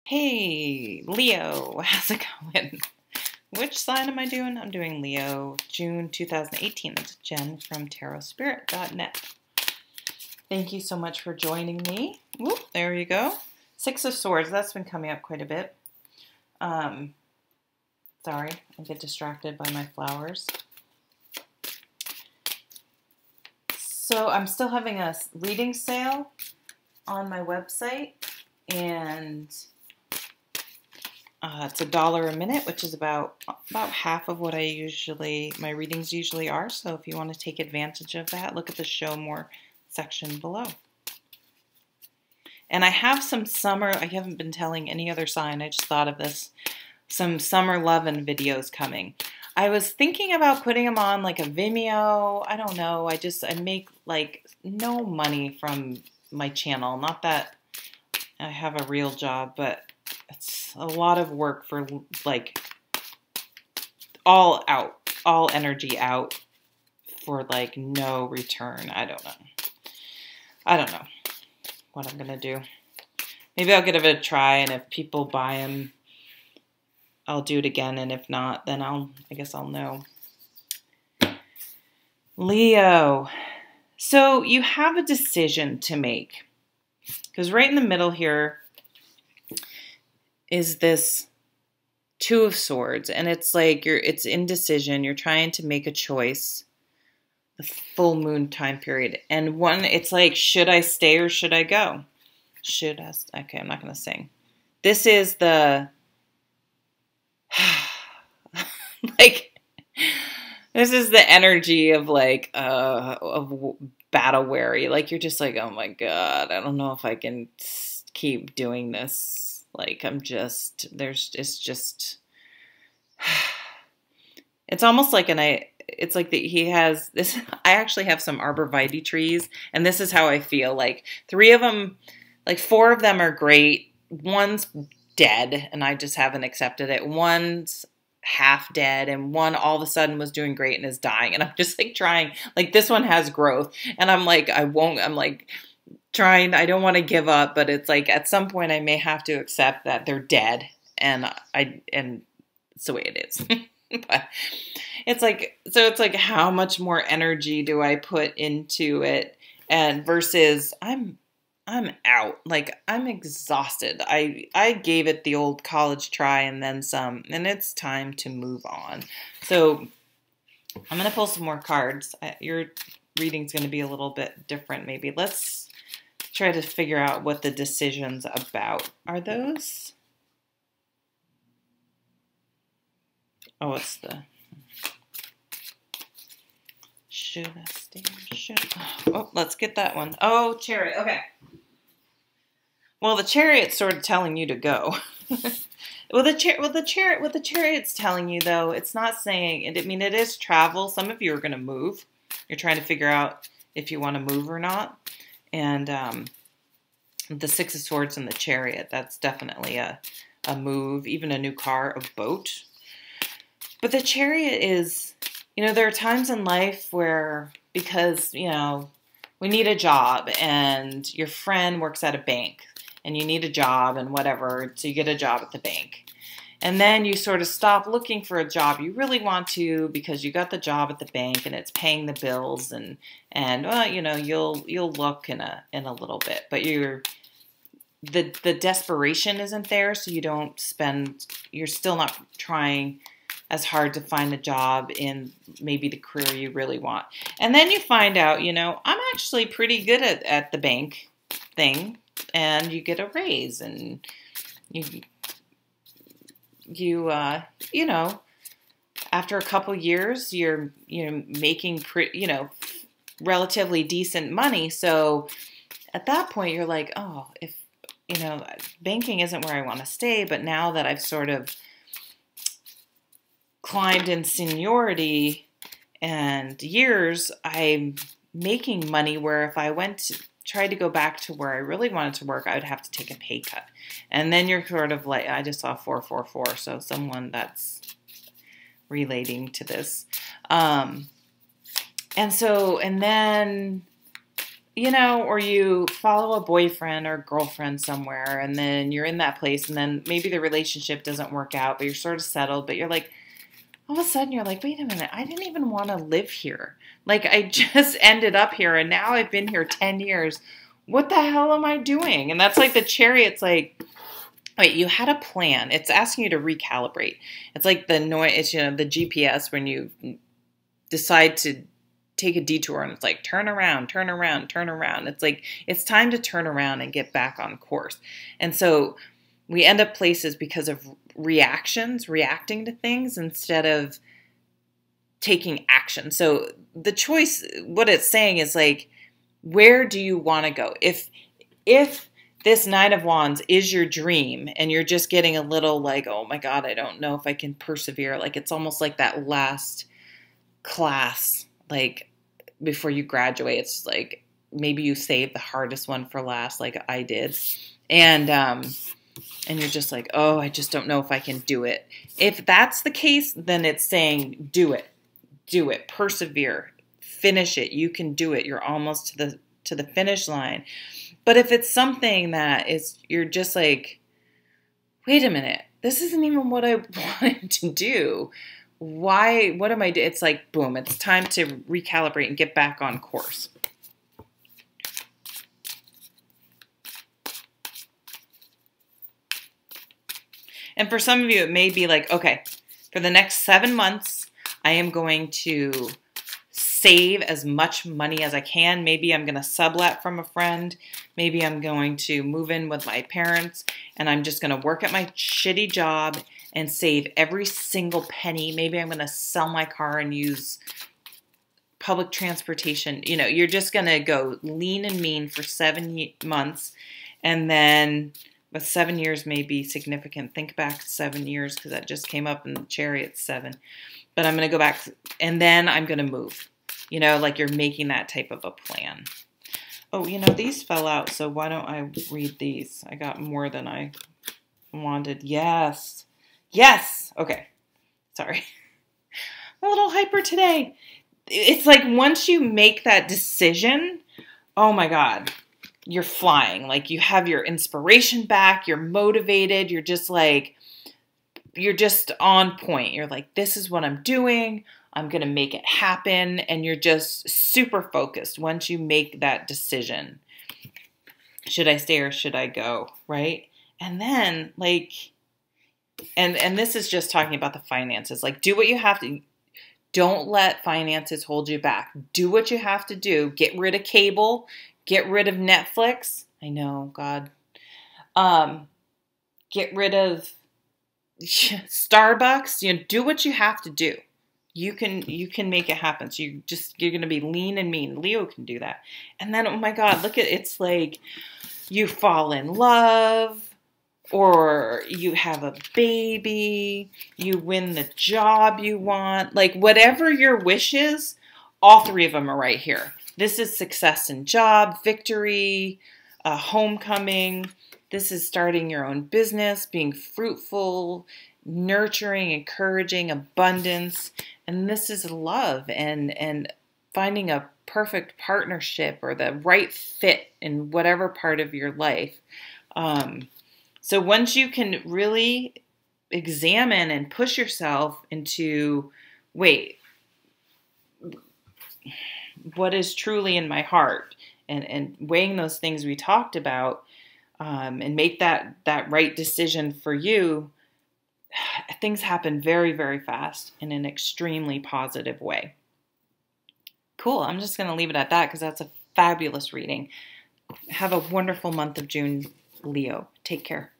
Hey, Leo, how's it going? Which sign am I doing? I'm doing Leo, June 2018. It's Jen from tarotspirit.net. Thank you so much for joining me. Whoop, there you go. Six of Swords, that's been coming up quite a bit. Sorry, I get distracted by my flowers. So I'm still having a reading sale on my website, and it's $1 a minute, which is about half of what my readings usually are. So if you want to take advantage of that, look at the show more section below. And I have some summer, I haven't been telling any other sign, I just thought of this, some summer lovin' videos coming. I was thinking about putting them on like a Vimeo. I don't know. I make like no money from my channel. Not that I have a real job, but it's a lot of work for like all energy out for like no return. I don't know what I'm gonna do. Maybe I'll give it a try, and if people buy them, I'll do it again, and if not, then I guess I'll know. Leo, so you have a decision to make, because right in the middle here is this Two of Swords, and it's like it's indecision. You're trying to make a choice. The full moon time period, and it's like, should I stay or should I go? Okay, I'm not gonna sing. This is the like, this is the energy of like of battle weary. Like, you're just like, oh my god, I don't know if I can keep doing this. Like, it's almost like it's like that he has this. I actually have some arborvitae trees, and this is how I feel. Like, 3 of them, like 4 of them are great. One's dead, and I just haven't accepted it. One's half dead, and one all of a sudden was doing great and is dying. And I'm just like trying, like, this one has growth, and I'm like, I'm like trying, I don't want to give up, but it's like at some point I may have to accept that they're dead, and it's the way it is. But it's like how much more energy do I put into it, and versus I'm out. Like, I'm exhausted. I gave it the old college try and then some, and it's time to move on. So I'm going to pull some more cards. Your reading's going to be a little bit different maybe. Let's try to figure out what the decision's about. Are those? Oh, it's the... Should I stay? Oh, let's get that one. Oh, Chariot. Okay. Well, the Chariot's sort of telling you to go. What the Chariot's telling you, though, it's not saying it. I mean, it is travel. Some of you are going to move. You're trying to figure out if you want to move or not. And the 6 of Swords and the Chariot, that's definitely a move, even a new car, a boat. But the Chariot is, there are times in life where, because, we need a job, and your friend works at a bank, and you need a job and whatever, so you get a job at the bank. And then you sort of stop looking for a job you really want to, because you got the job at the bank and it's paying the bills, and well, you'll look in a little bit, but the desperation isn't there, so you're still not trying as hard to find a job in maybe the career you really want. And then you find out, I'm actually pretty good at the bank thing, and you get a raise, and you after a couple years, you're making relatively decent money. So at that point, you're like, oh, if banking isn't where I want to stay, but now that I've sort of climbed in seniority and years, I'm making money where if I tried to go back to where I really wanted to work, I would have to take a pay cut. And then you're sort of like, I just saw 444, so someone that's relating to this. And then you know, or you follow a boyfriend or girlfriend somewhere and then you're in that place and then maybe the relationship doesn't work out, but you're sort of settled, but you're like, all of a sudden you're like, wait a minute, I didn't even want to live here. Like I just ended up here and now I've been here 10 years. What the hell am I doing? And that's like the Chariot's like, wait, you had a plan. It's asking you to recalibrate. It's like the noise, it's, you know, the GPS when you decide to take a detour and it's like, turn around, turn around, turn around. It's like, it's time to turn around and get back on course. And so we end up places because of reactions, reacting to things instead of taking action. So the choice, what it's saying is like, where do you want to go? If this Nine of Wands is your dream and you're just getting a little like, oh my God, I don't know if I can persevere. Like it's almost like that last class, like before you graduate, it's like maybe you saved the hardest one for last, like I did. And you're just like, oh, I just don't know if I can do it. If that's the case, then it's saying, do it, persevere, finish it. You can do it. You're almost to the finish line. But if it's something that is, you're just like, wait a minute, this isn't even what I wanted to do. Why, what am I doing? It's like, boom, it's time to recalibrate and get back on course. And for some of you, it may be like, okay, for the next 7 months, I am going to save as much money as I can. Maybe I'm going to sublet from a friend. Maybe I'm going to move in with my parents and I'm just going to work at my shitty job and save every single penny. Maybe I'm going to sell my car and use public transportation. You know, you're just going to go lean and mean for 7 months. And then, but 7 years may be significant. Think back 7 years because that just came up in the Chariot 7. But I'm going to go back and then I'm going to move. You know, like you're making that type of a plan. Oh, you know, these fell out, so why don't I read these? I got more than I wanted. Yes. Yes. Okay. Sorry. I'm a little hyper today. It's like once you make that decision, oh my God, you're flying. Like you have your inspiration back. You're motivated. You're just like, you're just on point. You're like, this is what I'm doing. I'm going to make it happen. And you're just super focused once you make that decision. Should I stay or should I go? Right? And then like, and this is just talking about the finances. Like do what you have to. Don't let finances hold you back. Do what you have to do. Get rid of cable. Get rid of Netflix. I know, God. Get rid of Starbucks. You know, do what you have to do. You can make it happen. So you're going to be lean and mean. Leo can do that. And then, oh my God, look at, it's like you fall in love or you have a baby, you win the job you want, like whatever your wish is, all three of them are right here. This is success in job, victory, homecoming. This is starting your own business, being fruitful, nurturing, encouraging, abundance. And this is love and finding a perfect partnership or the right fit in whatever part of your life. So once you can really examine and push yourself into, wait, what is truly in my heart and weighing those things we talked about and make that right decision for you, things happen very, very fast in an extremely positive way. Cool. I'm just going to leave it at that because that's a fabulous reading. Have a wonderful month of June, Leo. Take care.